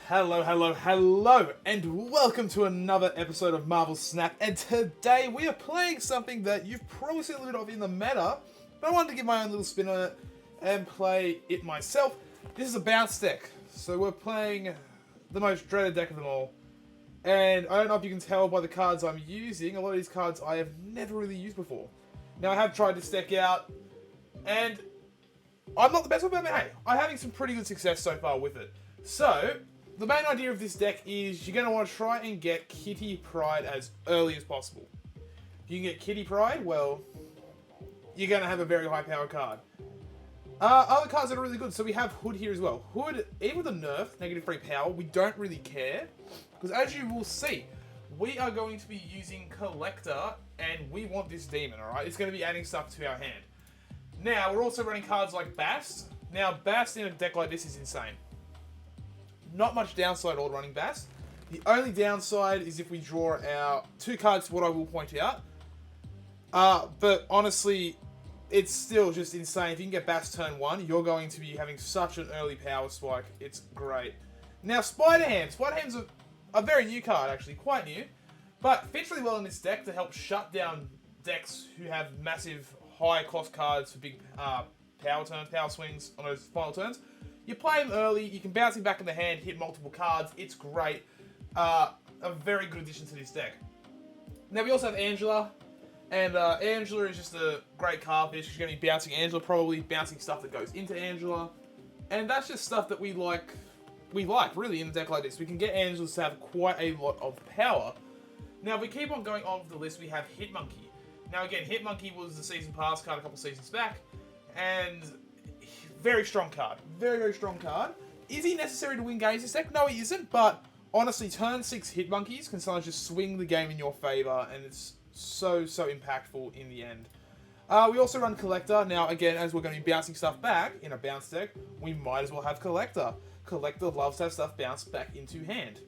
Hello, hello, hello, and welcome to another episode of Marvel Snap. And today we are playing something that you've probably seen a little bit of in the meta, but I wanted to give my own little spin on it and play it myself. This is a bounce deck, so we're playing the most dreaded deck of them all. And I don't know if you can tell by the cards I'm using, a lot of these cards I have never really used before. Now I have tried this deck out, and I'm not the best one, but hey, I'm having some pretty good success so far with it. So, the main idea of this deck is you're going to want to try and get Kitty Pryde as early as possible. If you can get Kitty Pryde, well, you're going to have a very high power card. Other cards that are really good, so we have Hood here as well. Hood, even with a nerf, -3 power, we don't really care. Because as you will see, we are going to be using Collector, and we want this demon, alright? It's going to be adding stuff to our hand. Now, we're also running cards like Bast. Now, Bast in a deck like this is insane. Not much downside all running Bast. The only downside is if we draw our 2 cards, what I will point out. But honestly, it's still just insane. If you can get Bast turn 1, you're going to be having such an early power spike. It's great. Now, Spider-Ham. Spider-Ham's a very new card, actually. Quite new. But fits really well in this deck to help shut down decks who have massive high cost cards for big power turns, power swings on those final turns. You play him early, you can bounce him back in the hand, hit multiple cards. It's great. A very good addition to this deck. Now we also have Angela. And Angela is just a great card for this. She's going to be bouncing Angela, probably bouncing stuff that goes into Angela. And that's just stuff that we like really in a deck like this. We can get Angela to have quite a lot of power. Now if we keep on going on with the list, we have Hitmonkey. Now again, Hitmonkey was the season pass card a couple seasons back. And very strong card. Very, very strong card. Is he necessary to win games this deck? No, he isn't. But honestly, turn 6 Hitmonkeys can sometimes just swing the game in your favor. And it's so impactful in the end. We also run Collector. Now, again, as we're going to be bouncing stuff back in a bounce deck, we might as well have Collector. Collector loves to have stuff bounced back into hand.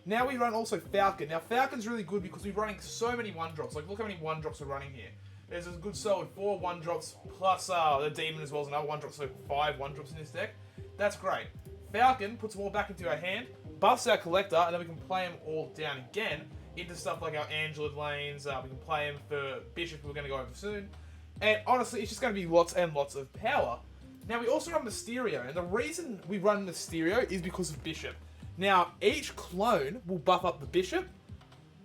Now we run also Falcon. Now, Falcon's really good because we're running so many 1-drops. Like, look how many 1-drops we're running here. There's a good solid 4 1-drops plus the Demon as well as another 1-drop, so 5 1-drops in this deck. That's great. Falcon puts them all back into our hand, buffs our Collector, and then we can play them all down again into stuff like our Angela lanes. We can play them for Bishop, we're going to go over soon. And honestly, it's just going to be lots and lots of power. Now, we also run Mysterio, and the reason we run Mysterio is because of Bishop. Now, each clone will buff up the Bishop.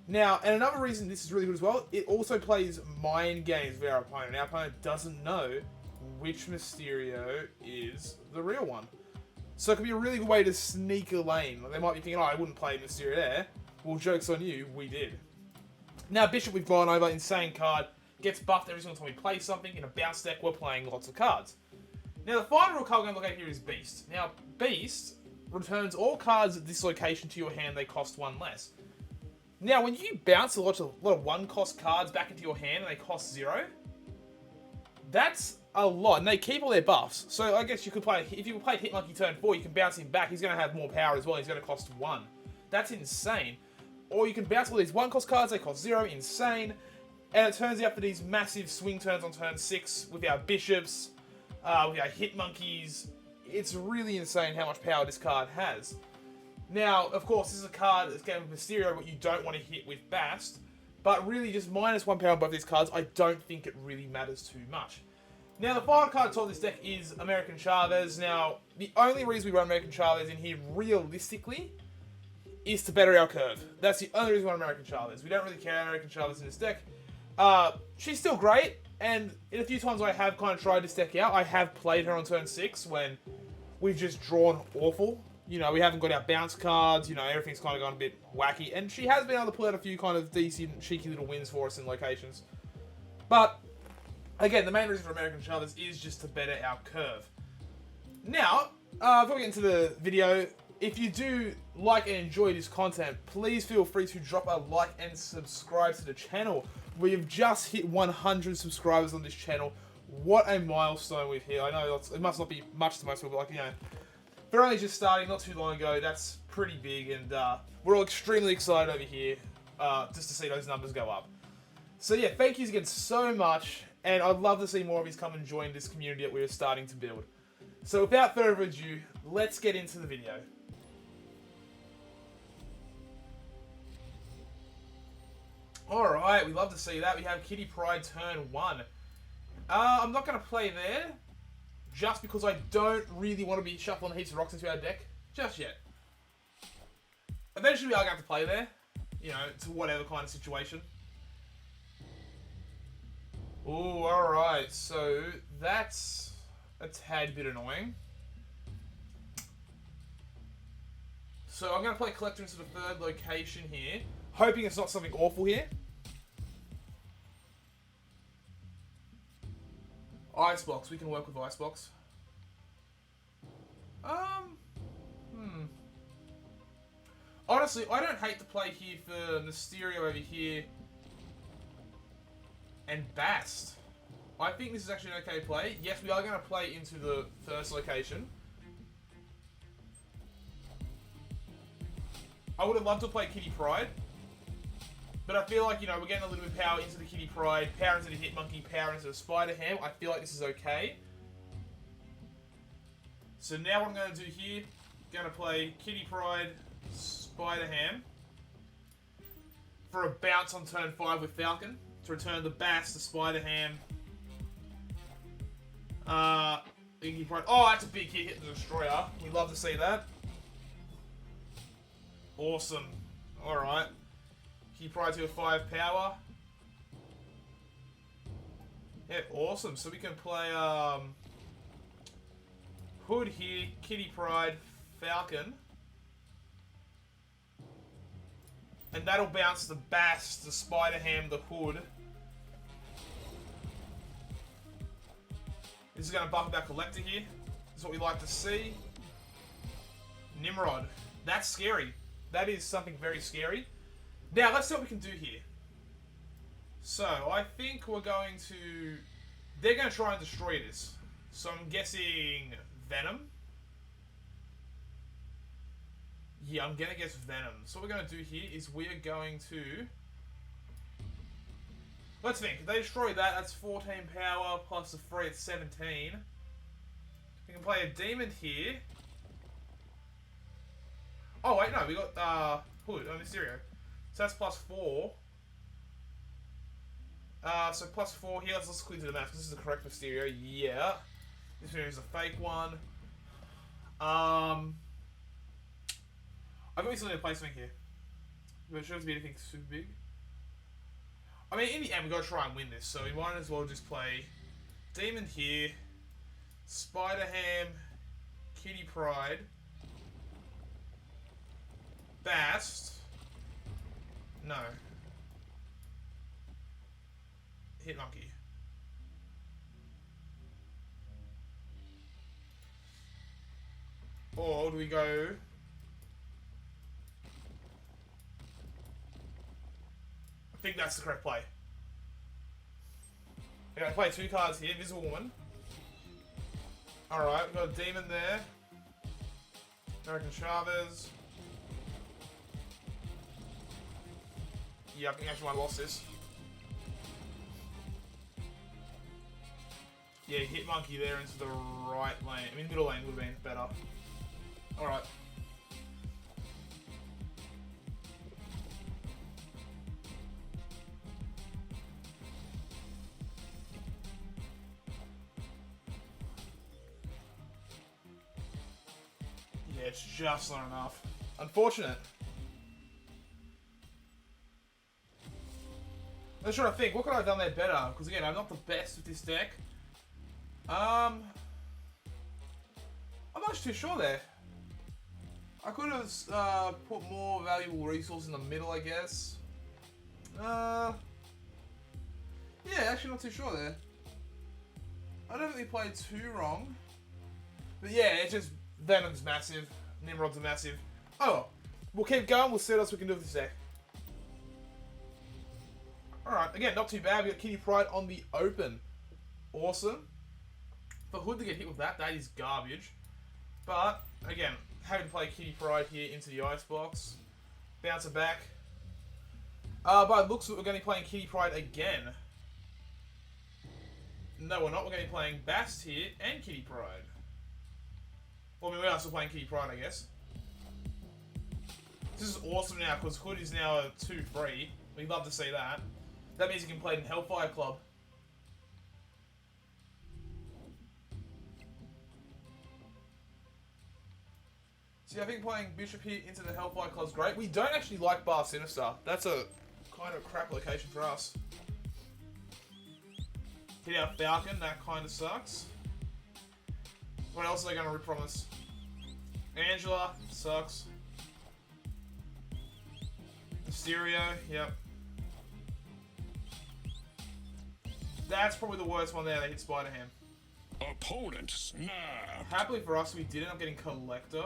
Now, and another reason this is really good as well, it also plays mind games with our opponent. Our opponent doesn't know which Mysterio is the real one. So it can be a really good way to sneak a lane. Like, they might be thinking, oh, I wouldn't play Mysterio there. Well, joke's on you, we did. Now, Bishop we've gone over, insane card. Gets buffed every single time we play something. In a bounce deck, we're playing lots of cards. Now, the final card we're going to look at here is Beast. Now, Beast returns all cards at this location to your hand, they cost 1 less. Now, when you bounce a lot of 1-cost cards back into your hand and they cost 0, that's a lot. And they keep all their buffs. So I guess you could play, if you played Hitmonkey turn 4, you can bounce him back. He's going to have more power as well. He's going to cost 1. That's insane. Or you can bounce all these 1-cost cards, they cost 0, insane. And it turns out for these massive swing turns on turn 6 with our Bishops, with our Hitmonkeys, it's really insane how much power this card has. Now, of course, this is a card that's going with Mysterio, but you don't want to hit with Bast. But really, just -1 power on both these cards, I don't think it really matters too much. Now, the final card to this deck is American Chavez. Now, the only reason we run American Chavez in here, realistically, is to better our curve. That's the only reason we run American Chavez. We don't really care about American Chavez in this deck. She's still great, and in a few times I have kind of tried this deck out. I have played her on turn 6 when we've just drawn awful. You know, we haven't got our bounce cards, you know, everything's kind of gone a bit wacky. And she has been able to pull out a few kind of decent, cheeky little wins for us in locations. But, again, the main reason for American Chavez is just to better our curve. Now, before we get into the video, if you do like and enjoy this content, please feel free to drop a like and subscribe to the channel. We have just hit 100 subscribers on this channel. What a milestone we've hit. I know it must not be much to most people, but like, you know, they're only just starting not too long ago. That's pretty big, and we're all extremely excited over here just to see those numbers go up. So yeah, thank you again so much, and I'd love to see more of you come and join this community that we're starting to build. So without further ado, let's get into the video. Alright, we love to see that. We have Kitty Pryde turn 1. I'm not going to play there, just because I don't really want to be shuffling heaps of rocks into our deck just yet. Eventually we are going to have to play there, you know, to whatever kind of situation. Ooh, alright, so that's a tad bit annoying. So I'm going to play Collector into the third location here, hoping it's not something awful here. Icebox, we can work with Icebox. Honestly, I don't hate to play here for Mysterio over here and Bast. I think this is actually an okay play. Yes, we are going to play into the first location. I would have loved to play Kitty Pryde. But I feel like, you know, we're getting a little bit of power into the Kitty Pryde, power into the Hitmonkey, power into the Spider Ham. I feel like this is okay. So now what I'm going to do here, going to play Kitty Pryde, Spider Ham for a bounce on turn 5 with Falcon to return the Bast, the Spider Ham. Kitty Pryde. Oh, that's a big hit, hitting the Destroyer. We love to see that. Awesome. Alright. Kitty Pryde to a 5 power. Yeah, awesome. So we can play Hood here, Kitty Pryde, Falcon. And that'll bounce the Bast, the Spider Ham, the Hood. This is going to buff back Collector here. This is what we like to see. Nimrod. That's scary. That is something very scary. Now, let's see what we can do here. So, I think we're going to... They're going to try and destroy this. So, I'm guessing Venom. Yeah, I'm going to guess Venom. So, what we're going to do here is we are going to... Let's think. If they destroy that, that's 14 power plus the 3 at 17. We can play a Demon here. Oh, wait, no. We got Hood, Mysterio. So that's plus 4. So plus 4 here. Let's quickly do the math. This is the correct Mysterio. Yeah. This one is a fake one. I think we still need to play something here. But it shouldn't be anything super big. I mean, in the end, we've got to try and win this. So we might as well just play Demon here. Spider Ham. Kitty Pryde. Bast. No. Hitmonkey. Or do we go... I think that's the correct play. We're going to play 2 cards here. Invisible Woman. Alright, we've got a Demon there. American Chavez. Yeah, I think actually I lost this. Yeah, Hitmonkey there into the right lane. I mean, middle lane would have been better. Alright. Yeah, it's just not enough. Unfortunate. I'm trying to think, what could I have done there better? Because again, I'm not the best with this deck. I'm not too sure there. I could have put more valuable resources in the middle, I guess. Yeah, actually not too sure there. I don't really played too wrong. But yeah, it's just Venom's massive, Nimrod's massive. Oh, we'll keep going, we'll see what else we can do with this deck. Alright, again, not too bad. We got Kitty Pryde on the open. Awesome. For Hood to get hit with that, that is garbage. But, again, having to play Kitty Pryde here into the Icebox. Bounce it back. But it looks like we're going to be playing Kitty Pryde again. No, we're not. We're going to be playing Bast here and Kitty Pryde. Well, I mean, we are still playing Kitty Pryde, I guess. This is awesome now, because Hood is now a 2-free. We'd love to see that. That means he can play in Hellfire Club. See, I think playing Bishop here into the Hellfire Club is great. We don't actually like Bar Sinister. That's a kind of crap location for us. Hit our Falcon, that kind of sucks. What else are they going to promise? Angela, sucks. Mysterio, yep. That's probably the worst one there. They hit Spider-Ham. Opponent snapped. Happily for us, we did end up getting Collector.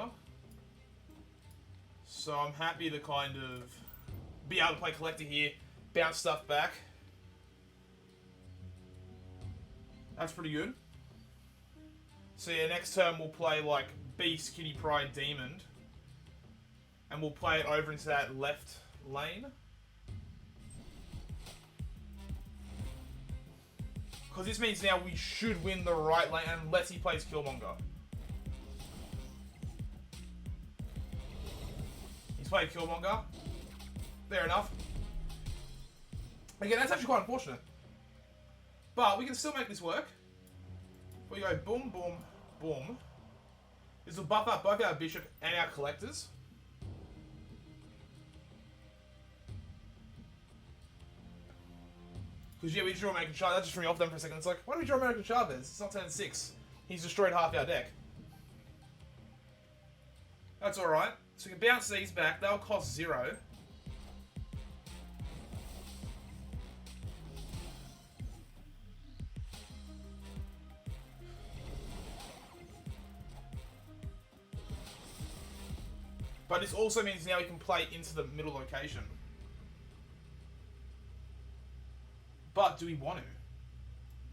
So I'm happy to kind of be able to play Collector here, bounce stuff back. That's pretty good. So yeah, next turn we'll play like Beast, Kitty Pryde, Demon. And we'll play it over into that left lane. Because this means now we should win the right lane unless he plays Killmonger. He's played Killmonger. Fair enough. Again, that's actually quite unfortunate. But we can still make this work. We go boom, boom, boom. This will buff up both our Bishop and our Collectors. Because yeah, we draw American Chavez. That just threw me off them for a second. It's like, why do we draw American Chavez? It's not turn 6. He's destroyed half our deck. That's alright. So we can bounce these back. That'll cost 0. But this also means now we can play into the middle location. But do we want to?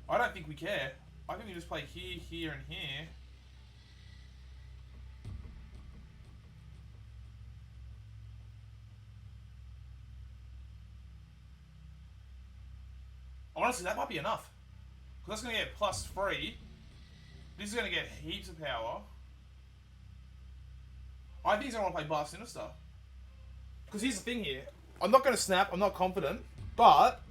I don't think we care. I think we just play here, here, and here. Honestly, that might be enough. Because that's going to get +3. This is going to get heaps of power. I think he's going to want to play Bar Sinister. Because here's the thing here. I'm not going to snap. I'm not confident. But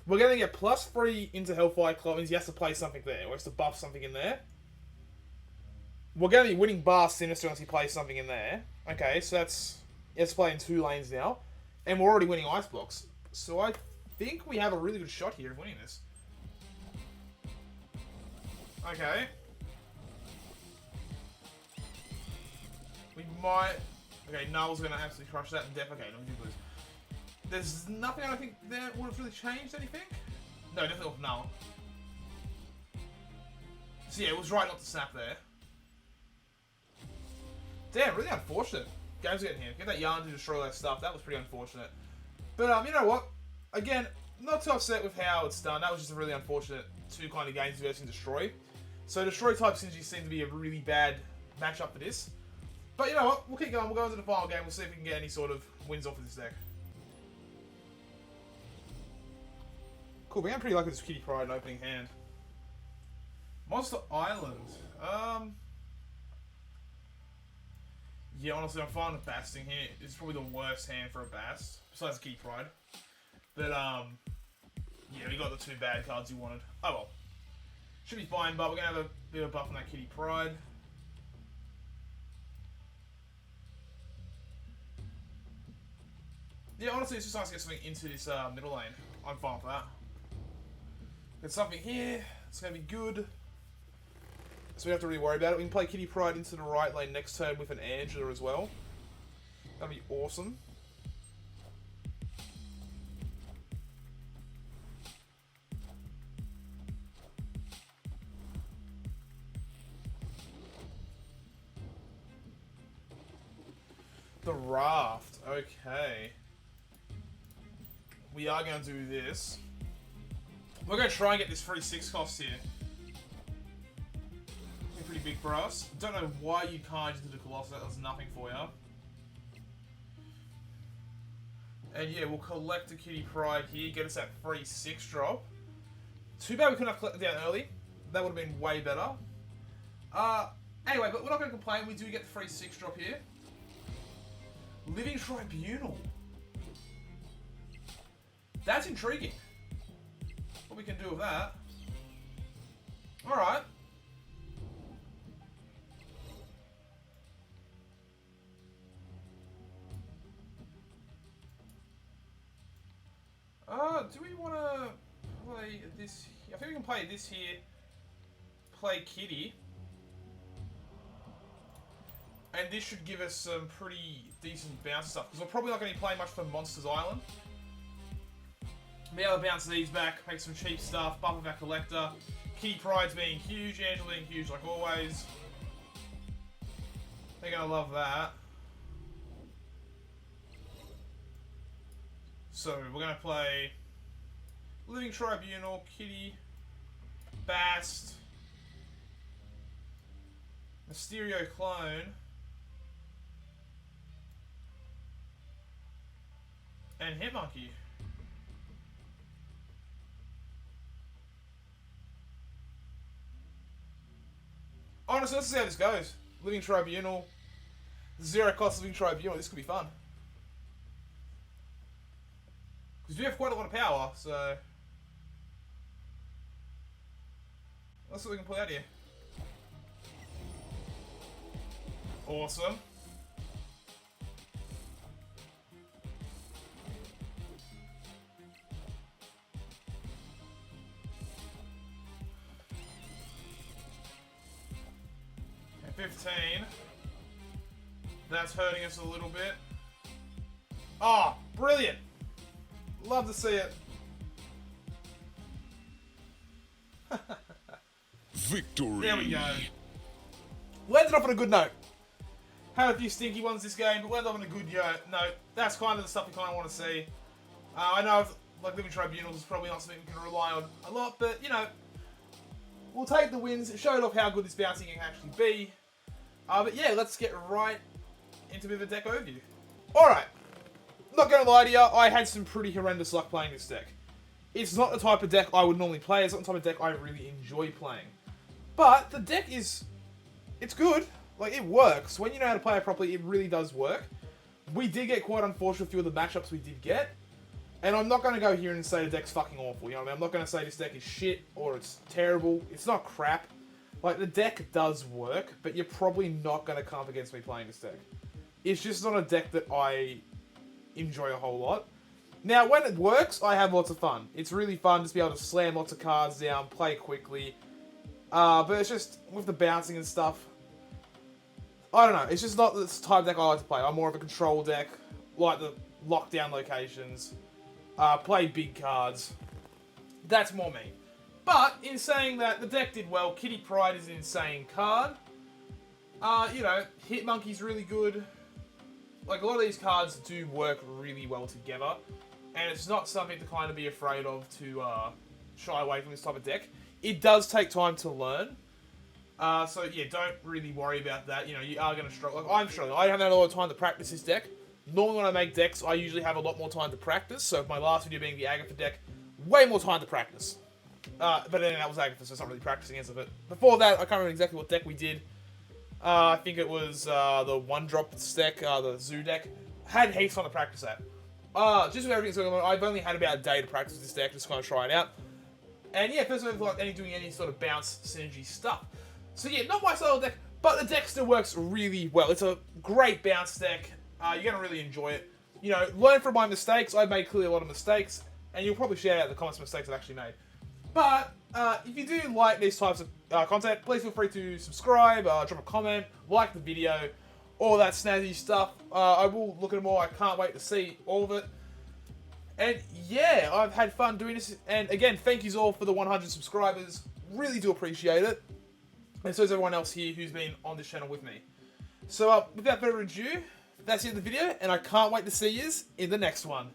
we're going to get +3 into Hellfire Club. Means he has to play something there. Or he has to buff something in there. We're going to be winning Bar Sinister once he plays something in there. Okay, so that's... He has to play in 2 lanes now. And we're already winning Ice Blocks. So I think we have a really good shot here of winning this. Okay. We might... Okay, Null's going to absolutely crush that and Def. Okay, no, we do lose. There's nothing I don't think that would have really changed anything. No, definitely with Null. So yeah, it was right not to snap there. Damn, really unfortunate. Game's getting here. Get that yarn to destroy all that stuff. That was pretty unfortunate. But, you know what? Again, not too upset with how it's done. That was just a really unfortunate 2 kind of games versus Destroy. So Destroy type synergy seemed to be a really bad matchup for this. But you know what? We'll keep going. We'll go into the final game. We'll see if we can get any sort of wins off of this deck. Cool. I'm pretty lucky with this Kitty Pryde opening hand. Monster Island. Yeah, honestly, I'm fine with Basting here. It's probably the worst hand for a Bast, besides Kitty Pryde. But, yeah, we got the 2 bad cards you wanted. Oh well. Should be fine, but we're going to have a bit of a buff on that Kitty Pryde. Yeah, honestly, it's just nice to get something into this middle lane. I'm fine with that. Get something here. It's going to be good. So we don't have to really worry about it. We can play Kitty Pryde into the right lane next turn with an Angela as well. That'd be awesome. The Raft. Okay. We are going to do this. We're going to try and get this free 6 cost here. Pretty big for us. Don't know why you can't just do the Colossus. That does nothing for you. And yeah, we'll collect the Kitty Pryde here. Get us that free 6 drop. Too bad we couldn't have collected down early. That would have been way better. Anyway, but we're not going to complain. We do get the free 6 drop here. Living Tribunal. That's intriguing. What we can do with that. Alright. Do we want to play this? I think we can play this here. Play Kitty. And this should give us some pretty decent bounce stuff. Because we're probably not going to be playing much for Monsters Island. Be able to bounce these back, make some cheap stuff, buff of our collector. Kitty Pride's being huge, Angela being huge like always. They're going to love that. So, we're going to play Living Tribunal, Kitty, Bast, Mysterio Clone, and Hitmonkey. Honestly, let's see how this goes. Living Tribunal, zero cost Living Tribunal. This could be fun. Because we have quite a lot of power, so let's see what we can pull out here. Awesome. And 15. That's hurting us a little bit. Ah, oh, brilliant. Love to see it. Victory. There we go. We ended off on a good note. Had a few stinky ones this game, but we ended off on a good note. That's kind of the stuff we kind of want to see. I know, like, Living Tribunals is probably not something we can rely on a lot, but, you know, we'll take the wins, show it off how good this bouncing can actually be. But yeah, let's get right into a bit of a deck overview. Alright. Not gonna lie to you, I had some pretty horrendous luck playing this deck. It's not the type of deck I would normally play, it's not the type of deck I really enjoy playing. But the deck is... it's good. Like, it works. When you know how to play it properly, it really does work. We did get quite unfortunate with a few of the matchups we did get. And I'm not going to go here and say the deck's fucking awful, you know what I mean? I'm not going to say this deck is shit or it's terrible. It's not crap. Like, the deck does work, but you're probably not going to come up against me playing this deck. It's just not a deck that I enjoy a whole lot. Now, when it works, I have lots of fun. It's really fun just to be able to slam lots of cards down, play quickly. But it's just, with the bouncing and stuff, I don't know. It's just not the type of deck I like to play. I'm more of a control deck, like the lockdown locations, play big cards. That's more me. But, in saying that, the deck did well. Kitty Pryde is an insane card. You know, Hitmonkey's really good. Like, a lot of these cards do work really well together. And it's not something to kind of be afraid of to shy away from this type of deck. It does take time to learn. So, yeah, don't really worry about that. You know, you are going to struggle. Like, I'm struggling. I haven't had a lot of time to practice this deck. Normally when I make decks, I usually have a lot more time to practice. So, my last video being the Agatha deck, way more time to practice. But then that was Agatha, so it's not really practicing as of it. Before that, I can't remember exactly what deck we did. I think it was the one-drop deck, the Zoo deck. Had heaps on to practice at. Just with everything going on, I've only had about a day to practice this deck, just kind of try it out. And yeah, first of all, like doing any sort of bounce synergy stuff. So yeah, not my style deck, but the deck still works really well. It's a great bounce deck. You're going to really enjoy it. You know, learn from my mistakes. I've made clearly a lot of mistakes, and you'll probably share out the comments mistakes I've actually made. But if you do like these types of content, please feel free to subscribe, drop a comment, like the video, all that snazzy stuff. I will look at them all. I can't wait to see all of it. And yeah, I've had fun doing this. And again, thank you all for the 100 subscribers. Really do appreciate it. And so does everyone else here who's been on this channel with me. So without further ado, that's the end of the video. And I can't wait to see you in the next one.